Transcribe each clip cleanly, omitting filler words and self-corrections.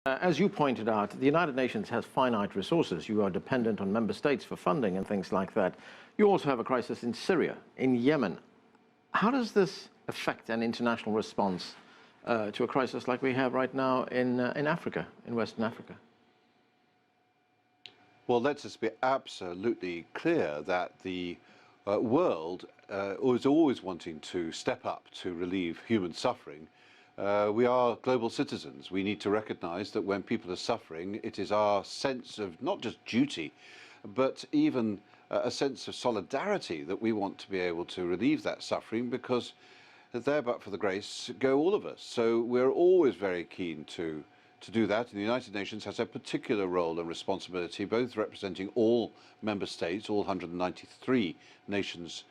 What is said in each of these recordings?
As you pointed out, the United Nations has finite resources. You are dependent on member states for funding and things like that. You also have a crisis in Syria, in Yemen. How does this affect an international response to a crisis like we have right now in Africa, in Western Africa? Well, let's just be absolutely clear that the world is always wanting to step up to relieve human suffering. We are global citizens. We need to recognize that when people are suffering, it is our sense of not just duty, but even a sense of solidarity that we want to be able to relieve that suffering, because there but for the grace go all of us. So we're always very keen to do that, and the United Nations has a particular role and responsibility, both representing all member states, all 193 nations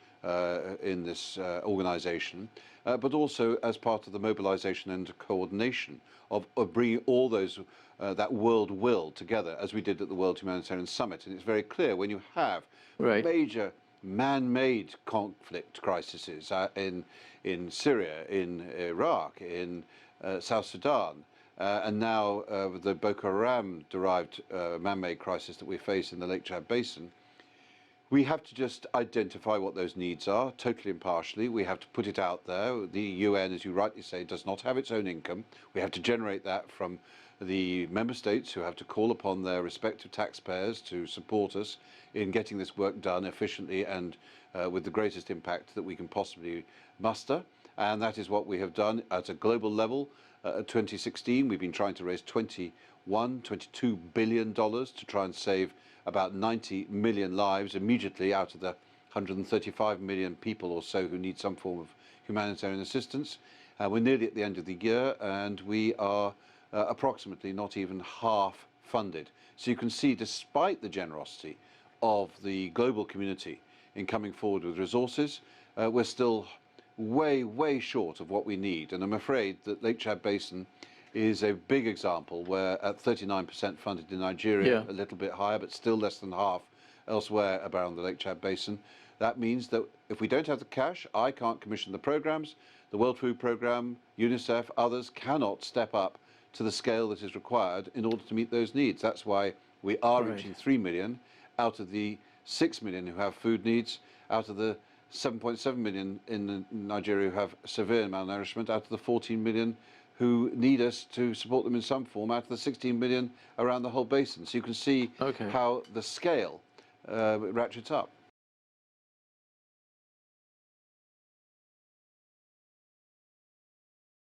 in this organization, but also as part of the mobilization and coordination of bringing all those, that world will together, as we did at the World Humanitarian Summit. And it's very clear when you have major man-made conflict crises in Syria, in Iraq, in South Sudan, and now the Boko Haram derived man-made crisis that we face in the Lake Chad Basin, we have to just identify what those needs are, totally impartially. We have to put it out there. The UN, as you rightly say, does not have its own income. We have to generate that from the member states, who have to call upon their respective taxpayers to support us in getting this work done efficiently and with the greatest impact that we can possibly muster. And that is what we have done at a global level. 2016, we've been trying to raise $22 billion to try and save about 90 million lives immediately out of the 135 million people or so who need some form of humanitarian assistance. We're nearly at the end of the year, and we are approximately not even half funded. So you can see, despite the generosity of the global community in coming forward with resources, we're still way short of what we need. And I'm afraid that Lake Chad Basin is a big example where at 39% funded in Nigeria, a little bit higher, but still less than half elsewhere around the Lake Chad Basin. That means that if we don't have the cash, I can't commission the programs. The World Food Programme, UNICEF, others cannot step up to the scale that is required in order to meet those needs. That's why we are reaching 3 million out of the 6 million who have food needs, out of the 7.7 million in Nigeria who have severe malnourishment, out of the 14 million who need us to support them in some form, out of the 16 million around the whole basin. So you can see how the scale ratchets up.